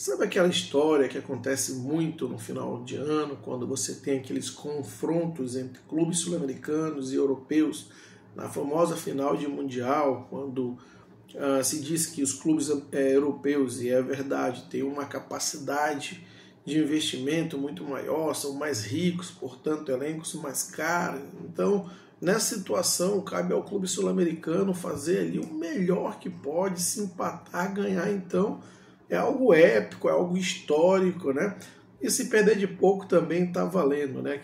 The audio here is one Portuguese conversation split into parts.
Sabe aquela história que acontece muito no final de ano, quando você tem aqueles confrontos entre clubes sul-americanos e europeus, na famosa final de Mundial, quando se diz que os clubes europeus, e é verdade, têm uma capacidade de investimento muito maior, são mais ricos, portanto, elencos mais caros. Então, nessa situação, cabe ao clube sul-americano fazer ali o melhor que pode, se empatar, ganhar. Então, é algo épico, é algo histórico, né? E se perder de pouco também está valendo, né?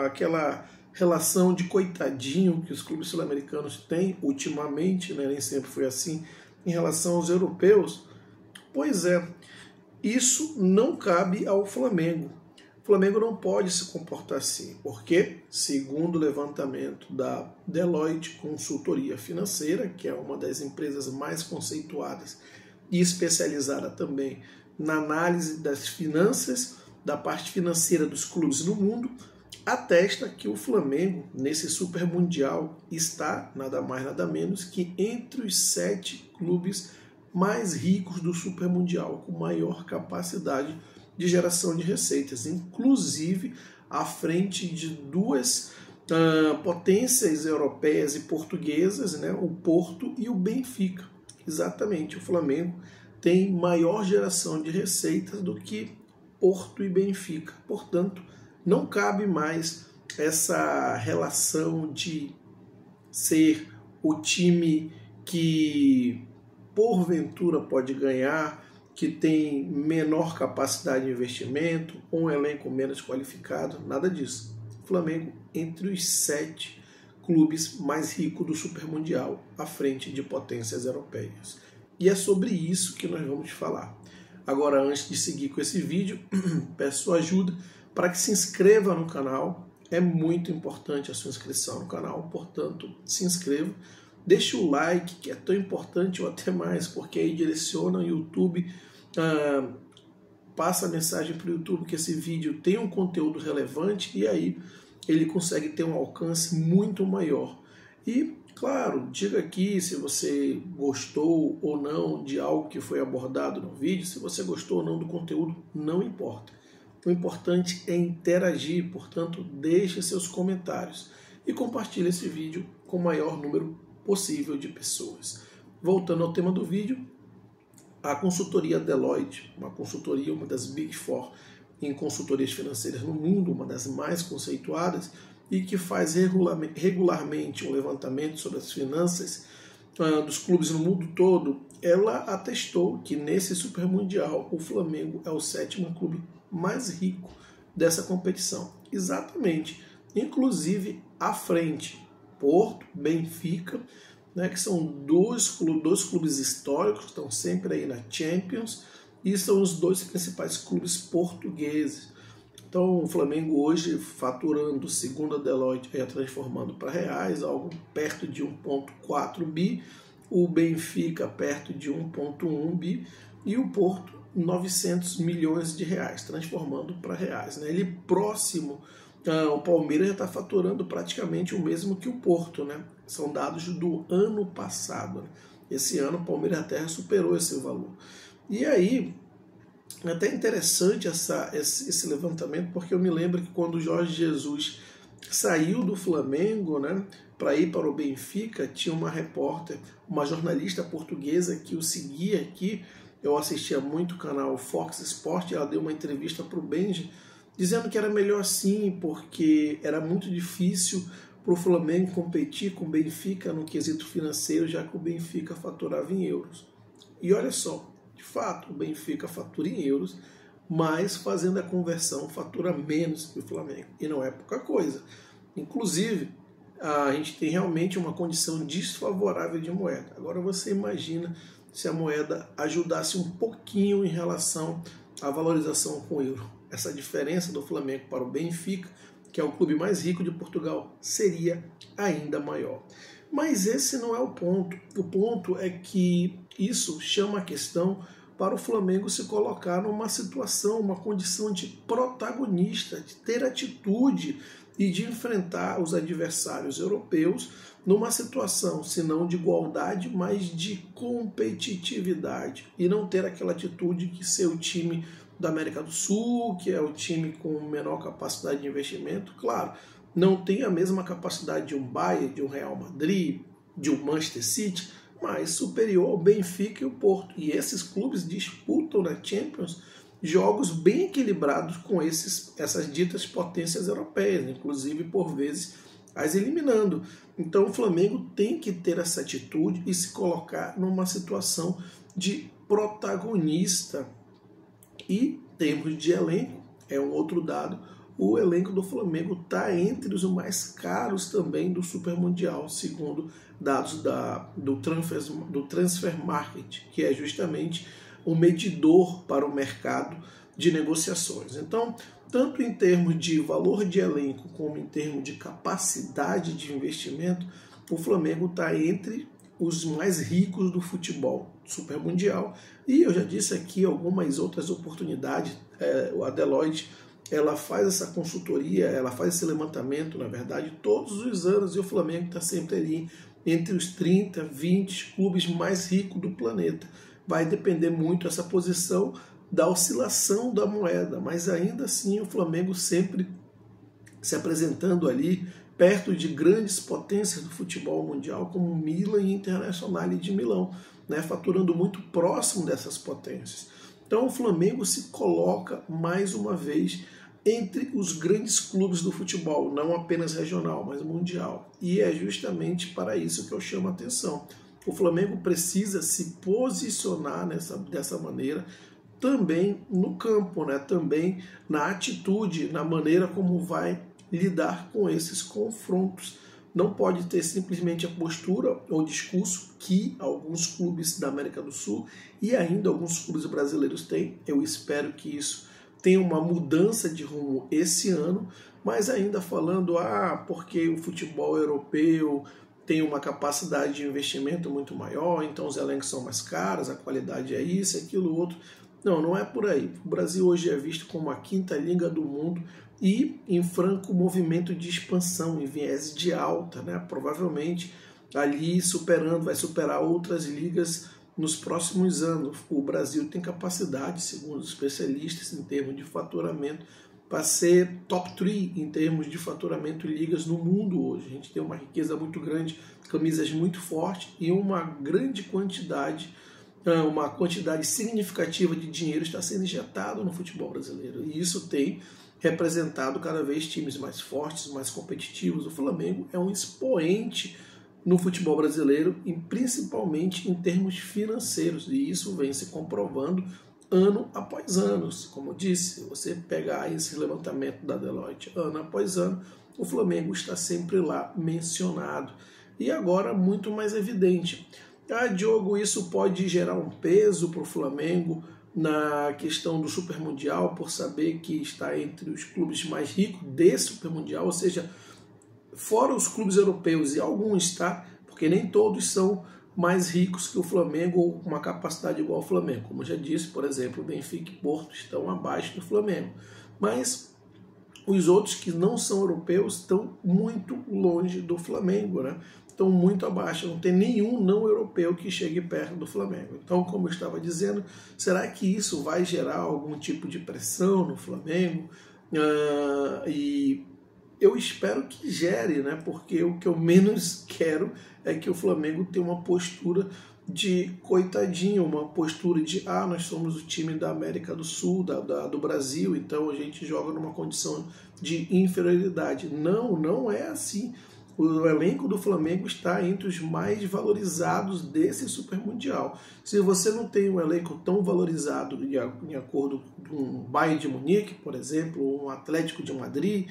Aquela relação de coitadinho que os clubes sul-americanos têm ultimamente, né? Nem sempre foi assim, em relação aos europeus. Pois é, isso não cabe ao Flamengo. O Flamengo não pode se comportar assim, porque, segundo o levantamento da Deloitte Consultoria Financeira, que é uma das empresas mais conceituadas e especializada também na análise das finanças, da parte financeira dos clubes no mundo, atesta que o Flamengo, nesse Super Mundial, está nada mais nada menos que entre os 7 clubes mais ricos do Super Mundial, com maior capacidade de geração de receitas, inclusive à frente de duas potências europeias e portuguesas, né, o Porto e o Benfica. Exatamente, o Flamengo tem maior geração de receitas do que Porto e Benfica. Portanto, não cabe mais essa relação de ser o time que porventura pode ganhar, que tem menor capacidade de investimento, um elenco menos qualificado, nada disso. O Flamengo entre os 7 clubes mais ricos do Super Mundial, à frente de potências europeias. E é sobre isso que nós vamos falar. Agora, antes de seguir com esse vídeo, peço sua ajuda para que se inscreva no canal. É muito importante a sua inscrição no canal, portanto, se inscreva. Deixe o like, que é tão importante ou até mais, porque aí direciona o YouTube, passa a mensagem para o YouTube que esse vídeo tem um conteúdo relevante e aí ele consegue ter um alcance muito maior. E, claro, diga aqui se você gostou ou não de algo que foi abordado no vídeo, se você gostou ou não do conteúdo, não importa. O importante é interagir, portanto, deixe seus comentários e compartilhe esse vídeo com o maior número possível de pessoas. Voltando ao tema do vídeo, a consultoria Deloitte, uma consultoria, uma das Big Four em consultorias financeiras no mundo, uma das mais conceituadas, e que faz regularmente um levantamento sobre as finanças dos clubes no mundo todo, ela atestou que nesse Super Mundial o Flamengo é o 7º clube mais rico dessa competição. Exatamente, inclusive à frente, Porto, Benfica, né, que são dois clubes históricos, que estão sempre aí na Champions, e são os 2 principais clubes portugueses. Então o Flamengo hoje faturando, segundo a Deloitte, transformando para reais, algo perto de 1,4 bi, o Benfica perto de 1,1 bi e o Porto 900 milhões de reais, transformando para reais. Né? Ele próximo, o Palmeiras já está faturando praticamente o mesmo que o Porto, né? São dados do ano passado. Né? Esse ano o Palmeiras até superou esse valor. E aí, é até interessante esse levantamento, porque eu me lembro que quando o Jorge Jesus saiu do Flamengo, né, para ir para o Benfica, tinha uma repórter, uma jornalista portuguesa que o seguia aqui. Eu assistia muito o canal Fox Sport, ela deu uma entrevista para o Benji, dizendo que era melhor assim, porque era muito difícil para o Flamengo competir com o Benfica no quesito financeiro, já que o Benfica faturava em euros. E olha só, de fato, o Benfica fatura em euros, mas fazendo a conversão fatura menos que o Flamengo. E não é pouca coisa. Inclusive, a gente tem realmente uma condição desfavorável de moeda. Agora você imagina se a moeda ajudasse um pouquinho em relação à valorização com o euro. Essa diferença do Flamengo para o Benfica, que é o clube mais rico de Portugal, seria ainda maior. Mas esse não é o ponto. O ponto é que isso chama a questão para o Flamengo se colocar numa situação, uma condição de protagonista, de ter atitude e de enfrentar os adversários europeus numa situação, se não de igualdade, mas de competitividade, e não ter aquela atitude que ser o time da América do Sul, que é o time com menor capacidade de investimento, claro, não tem a mesma capacidade de um Bayern, de um Real Madrid, de um Manchester City, mas superior ao Benfica e o Porto. E esses clubes disputam na Champions jogos bem equilibrados com essas ditas potências europeias, inclusive por vezes as eliminando. Então o Flamengo tem que ter essa atitude e se colocar numa situação de protagonista. E termos de elenco, é um outro dado, o elenco do Flamengo está entre os mais caros também do Super Mundial, segundo dados do Transfer Market, que é justamente o medidor para o mercado de negociações. Então, tanto em termos de valor de elenco como em termos de capacidade de investimento, o Flamengo está entre os mais ricos do futebol Super Mundial. E eu já disse aqui algumas outras oportunidades, a Deloitte, ela faz essa consultoria, ela faz esse levantamento, na verdade, todos os anos, e o Flamengo está sempre ali entre os 30, 20 clubes mais ricos do planeta. Vai depender muito essa posição da oscilação da moeda, mas ainda assim o Flamengo sempre se apresentando ali perto de grandes potências do futebol mundial, como Milan e Internacional de Milão, né, faturando muito próximo dessas potências. Então o Flamengo se coloca mais uma vez entre os grandes clubes do futebol, não apenas regional, mas mundial. E é justamente para isso que eu chamo a atenção. O Flamengo precisa se posicionar dessa maneira também no campo, né? Também na atitude, na maneira como vai lidar com esses confrontos. Não pode ter simplesmente a postura ou discurso que alguns clubes da América do Sul e ainda alguns clubes brasileiros têm. Eu espero que isso tenha uma mudança de rumo esse ano, mas ainda falando, porque o futebol europeu tem uma capacidade de investimento muito maior, então os elencos são mais caros, a qualidade é isso, aquilo, outro. Não, não é por aí. O Brasil hoje é visto como a quinta liga do mundo e em franco movimento de expansão, em viés de alta, né? Provavelmente ali vai superar outras ligas nos próximos anos. O Brasil tem capacidade, segundo os especialistas, em termos de faturamento, para ser top 3 em termos de faturamento em ligas no mundo hoje. A gente tem uma riqueza muito grande, camisas muito fortes e uma quantidade significativa de dinheiro está sendo injetado no futebol brasileiro. E isso tem representado cada vez times mais fortes, mais competitivos. O Flamengo é um expoente no futebol brasileiro, e principalmente em termos financeiros. E isso vem se comprovando ano após ano. Como eu disse, você pegar esse levantamento da Deloitte ano após ano, o Flamengo está sempre lá mencionado. E agora muito mais evidente. Diogo, isso pode gerar um peso para o Flamengo na questão do Super Mundial, por saber que está entre os clubes mais ricos desse Super Mundial, ou seja, fora os clubes europeus, e alguns, porque nem todos são mais ricos que o Flamengo ou com uma capacidade igual ao Flamengo. Como eu já disse, por exemplo, o Benfica e Porto estão abaixo do Flamengo. Mas os outros que não são europeus estão muito longe do Flamengo, né? Estão muito abaixo, não tem nenhum não europeu que chegue perto do Flamengo. Então, como eu estava dizendo, será que isso vai gerar algum tipo de pressão no Flamengo? E eu espero que gere, né? Porque o que eu menos quero é que o Flamengo tenha uma postura de coitadinho, uma postura de nós somos o time da América do Sul, do Brasil, então a gente joga numa condição de inferioridade. Não é assim. O elenco do Flamengo está entre os mais valorizados desse Super Mundial. Se você não tem um elenco tão valorizado, em acordo com um Bayern de Munique, por exemplo, ou um Atlético de Madrid,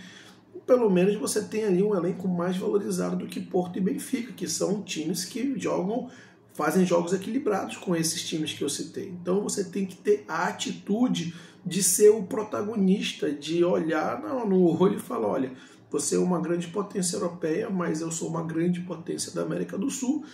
pelo menos você tem ali um elenco mais valorizado do que Porto e Benfica, que são times que fazem jogos equilibrados com esses times que eu citei. Então você tem que ter a atitude de ser o protagonista, de olhar no olho e falar, olha, você é uma grande potência europeia, mas eu sou uma grande potência da América do Sul,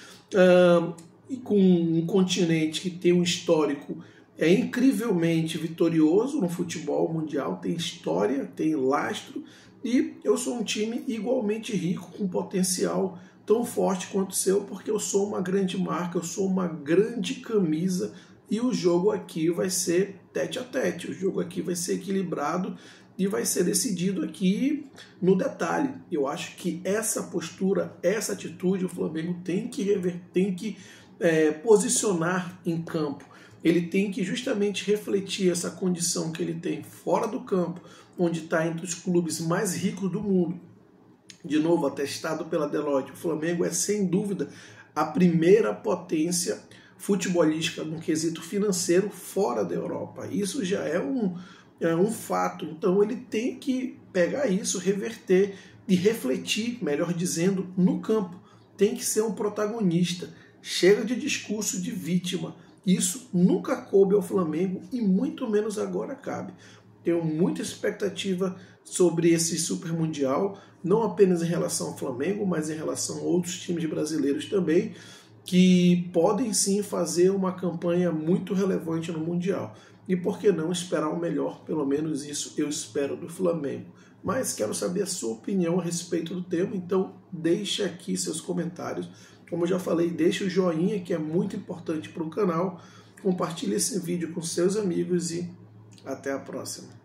e com um continente que tem um histórico incrivelmente vitorioso no futebol mundial, tem história, tem lastro, e eu sou um time igualmente rico, com potencial tão forte quanto o seu, porque eu sou uma grande marca, eu sou uma grande camisa e o jogo aqui vai ser tete a tete, o jogo aqui vai ser equilibrado e vai ser decidido aqui no detalhe. Eu acho que essa postura, essa atitude, o Flamengo tem que posicionar em campo. Ele tem que justamente refletir essa condição que ele tem fora do campo, onde está entre os clubes mais ricos do mundo. De novo, atestado pela Deloitte, o Flamengo é sem dúvida a primeira potência futebolística no quesito financeiro fora da Europa. Isso já é um fato. Então ele tem que pegar isso, reverter e refletir, melhor dizendo, no campo. Tem que ser um protagonista. Chega de discurso de vítima. Isso nunca coube ao Flamengo e muito menos agora cabe. Tenho muita expectativa sobre esse Super Mundial, não apenas em relação ao Flamengo, mas em relação a outros times brasileiros também, que podem sim fazer uma campanha muito relevante no Mundial. E por que não esperar o melhor? Pelo menos isso eu espero do Flamengo. Mas quero saber a sua opinião a respeito do tema, então deixe aqui seus comentários. Como eu já falei, deixe o joinha, que é muito importante para o canal. Compartilhe esse vídeo com seus amigos e até a próxima.